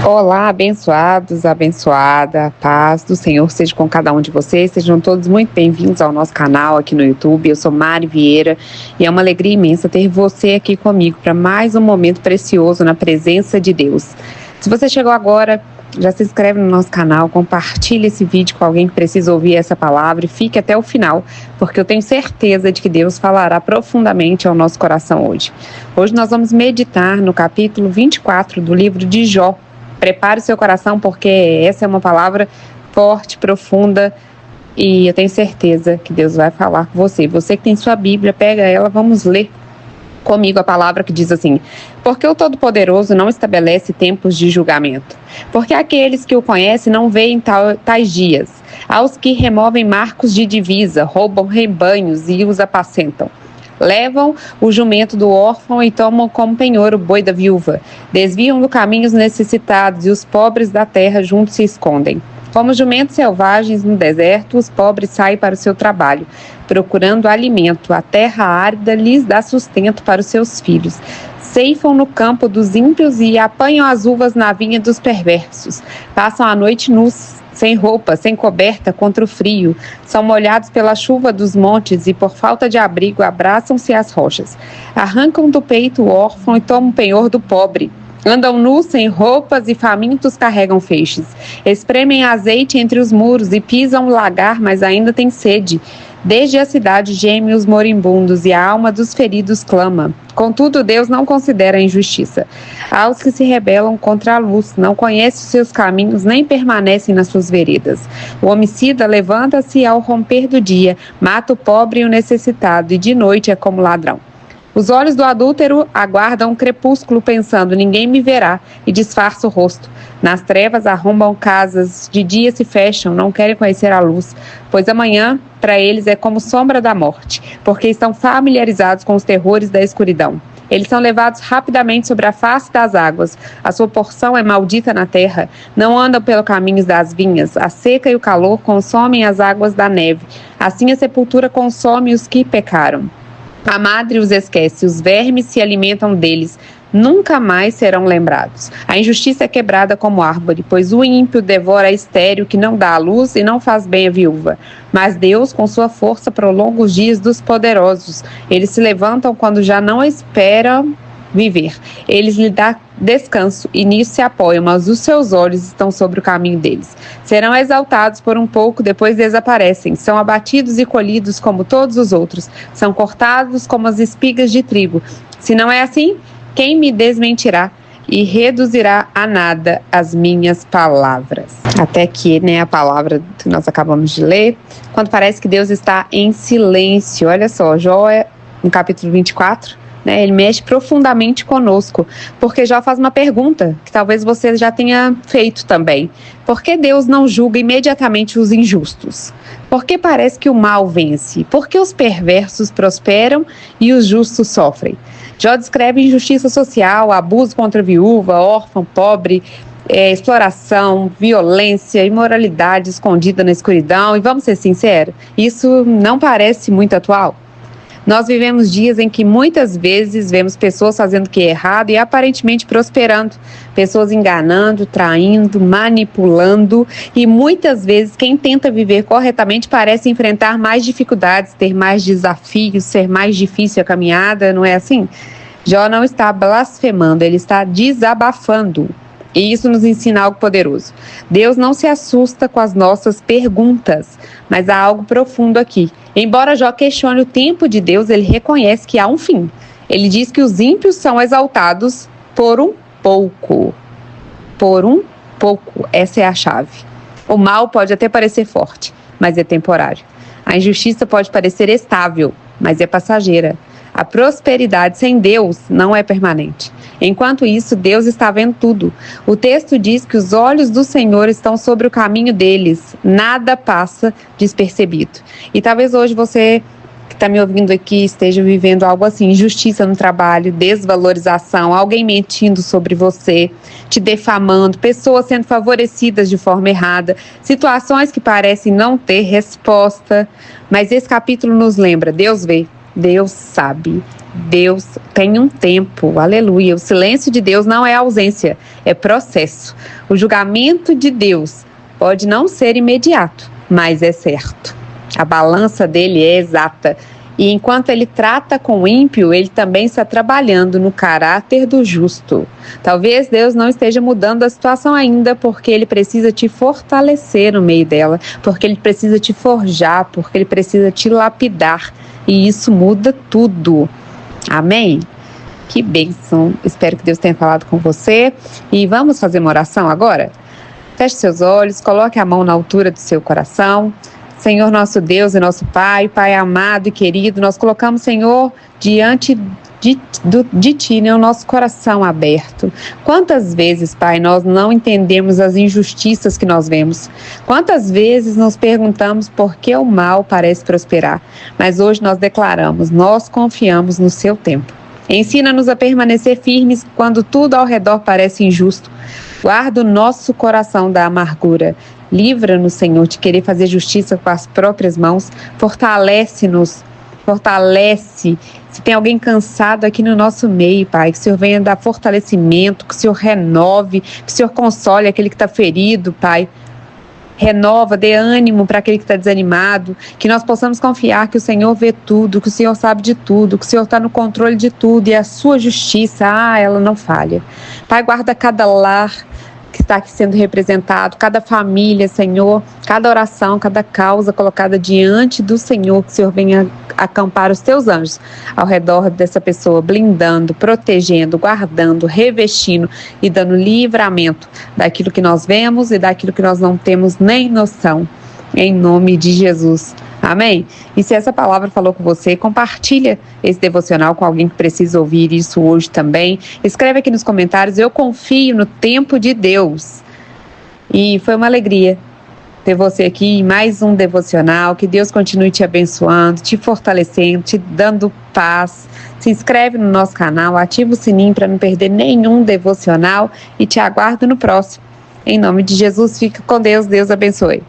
Olá, abençoados, abençoada, a paz do Senhor seja com cada um de vocês, sejam todos muito bem-vindos ao nosso canal aqui no YouTube. Eu sou Mari Vieira e é uma alegria imensa ter você aqui comigo para mais um momento precioso na presença de Deus. Se você chegou agora, já se inscreve no nosso canal, compartilhe esse vídeo com alguém que precisa ouvir essa palavra e fique até o final, porque eu tenho certeza de que Deus falará profundamente ao nosso coração hoje. Hoje nós vamos meditar no capítulo 24 do livro de Jó. Prepare o seu coração, porque essa é uma palavra forte, profunda, e eu tenho certeza que Deus vai falar com você. Você que tem sua Bíblia, pega ela, vamos ler comigo a palavra que diz assim: porque o Todo-Poderoso não estabelece tempos de julgamento, porque aqueles que o conhecem não veem tais dias, aos que removem marcos de divisa, roubam rebanhos e os apacentam. Levam o jumento do órfão e tomam como penhor o boi da viúva. Desviam do caminho os necessitados e os pobres da terra juntos se escondem. Como jumentos selvagens no deserto, os pobres saem para o seu trabalho, procurando alimento. A terra árida lhes dá sustento para os seus filhos. Ceifam no campo dos ímpios e apanham as uvas na vinha dos perversos. Passam a noite nus, sem roupa, sem coberta contra o frio, são molhados pela chuva dos montes e por falta de abrigo abraçam-se às rochas. Arrancam do peito o órfão e tomam o penhor do pobre. Andam nus, sem roupas e famintos carregam feixes. Espremem azeite entre os muros e pisam o lagar, mas ainda têm sede. Desde a cidade gemem os moribundos e a alma dos feridos clama. Contudo, Deus não considera a injustiça. Aos que se rebelam contra a luz, não conhece os seus caminhos, nem permanecem nas suas veredas. O homicida levanta-se ao romper do dia, mata o pobre e o necessitado, e de noite é como ladrão. Os olhos do adúltero aguardam o crepúsculo, pensando: ninguém me verá, e disfarça o rosto. Nas trevas arrombam casas, de dia se fecham, não querem conhecer a luz, pois amanhã para eles é como sombra da morte, porque estão familiarizados com os terrores da escuridão. Eles são levados rapidamente sobre a face das águas, a sua porção é maldita na terra, não andam pelos caminhos das vinhas, a seca e o calor consomem as águas da neve, assim a sepultura consome os que pecaram. A madre os esquece, os vermes se alimentam deles, nunca mais serão lembrados. A injustiça é quebrada como árvore, pois o ímpio devora a estéril que não dá à luz e não faz bem à viúva. Mas Deus, com sua força, prolonga os dias dos poderosos. Eles se levantam quando já não esperam viver. Eles lhe dão descanso e nisso se apoiam, mas os seus olhos estão sobre o caminho deles. Serão exaltados por um pouco, depois desaparecem. São abatidos e colhidos como todos os outros. São cortados como as espigas de trigo. Se não é assim, quem me desmentirá e reduzirá a nada as minhas palavras? Até aqui, a palavra que nós acabamos de ler, quando parece que Deus está em silêncio. Olha só, Jó, no capítulo 24, ele mexe profundamente conosco, porque Jó faz uma pergunta que talvez você já tenha feito também. Por que Deus não julga imediatamente os injustos? Por que parece que o mal vence? Por que os perversos prosperam e os justos sofrem? Jó descreve injustiça social, abuso contra a viúva, órfão, pobre, exploração, violência, imoralidade escondida na escuridão. E vamos ser sinceros, isso não parece muito atual? Nós vivemos dias em que muitas vezes vemos pessoas fazendo o que é errado e aparentemente prosperando, pessoas enganando, traindo, manipulando, e muitas vezes quem tenta viver corretamente parece enfrentar mais dificuldades, ter mais desafios, ser mais difícil a caminhada, não é assim? Jó não está blasfemando, ele está desabafando. E isso nos ensina algo poderoso. Deus não se assusta com as nossas perguntas, mas há algo profundo aqui. Embora Jó questione o tempo de Deus, ele reconhece que há um fim. Ele diz que os ímpios são exaltados por um pouco. Por um pouco, essa é a chave. O mal pode até parecer forte, mas é temporário. A injustiça pode parecer estável, mas é passageira. A prosperidade sem Deus não é permanente. Enquanto isso, Deus está vendo tudo. O texto diz que os olhos do Senhor estão sobre o caminho deles. Nada passa despercebido. E talvez hoje você que está me ouvindo aqui esteja vivendo algo assim: injustiça no trabalho, desvalorização, alguém mentindo sobre você, te defamando, pessoas sendo favorecidas de forma errada, situações que parecem não ter resposta. Mas esse capítulo nos lembra: Deus vê. Deus sabe. Deus tem um tempo, aleluia. O silêncio de Deus não é ausência, é processo. O julgamento de Deus pode não ser imediato, mas é certo. A balança dele é exata. E enquanto ele trata com o ímpio, ele também está trabalhando no caráter do justo. Talvez Deus não esteja mudando a situação ainda, porque ele precisa te fortalecer no meio dela, porque ele precisa te forjar, porque ele precisa te lapidar. E isso muda tudo. Amém? Que bênção. Espero que Deus tenha falado com você. E vamos fazer uma oração agora? Feche seus olhos, coloque a mão na altura do seu coração. Senhor nosso Deus e nosso Pai, Pai amado e querido, nós colocamos, Senhor, diante de Ti, né, o nosso coração aberto. Quantas vezes, Pai, nós não entendemos as injustiças que nós vemos? Quantas vezes nos perguntamos por que o mal parece prosperar? Mas hoje nós declaramos, nós confiamos no Seu tempo. Ensina-nos a permanecer firmes quando tudo ao redor parece injusto. Guarda o nosso coração da amargura. Livra-nos, Senhor, de querer fazer justiça com as próprias mãos. Fortalece-nos. Fortalece. Se tem alguém cansado aqui no nosso meio, Pai, que o Senhor venha dar fortalecimento, que o Senhor renove, que o Senhor console aquele que está ferido, Pai. Renova, dê ânimo para aquele que está desanimado, que nós possamos confiar que o Senhor vê tudo, que o Senhor sabe de tudo, que o Senhor está no controle de tudo e a sua justiça, ela não falha. Pai, guarda cada lar que está aqui sendo representado, cada família, Senhor, cada oração, cada causa colocada diante do Senhor, que o Senhor venha acampar os teus anjos ao redor dessa pessoa, blindando, protegendo, guardando, revestindo e dando livramento daquilo que nós vemos e daquilo que nós não temos nem noção, em nome de Jesus. Amém? E se essa palavra falou com você, compartilha esse devocional com alguém que precisa ouvir isso hoje também. Escreve aqui nos comentários, eu confio no tempo de Deus. E foi uma alegria ter você aqui em mais um devocional. Que Deus continue te abençoando, te fortalecendo, te dando paz. Se inscreve no nosso canal, ativa o sininho para não perder nenhum devocional e te aguardo no próximo. Em nome de Jesus, fica com Deus. Deus abençoe.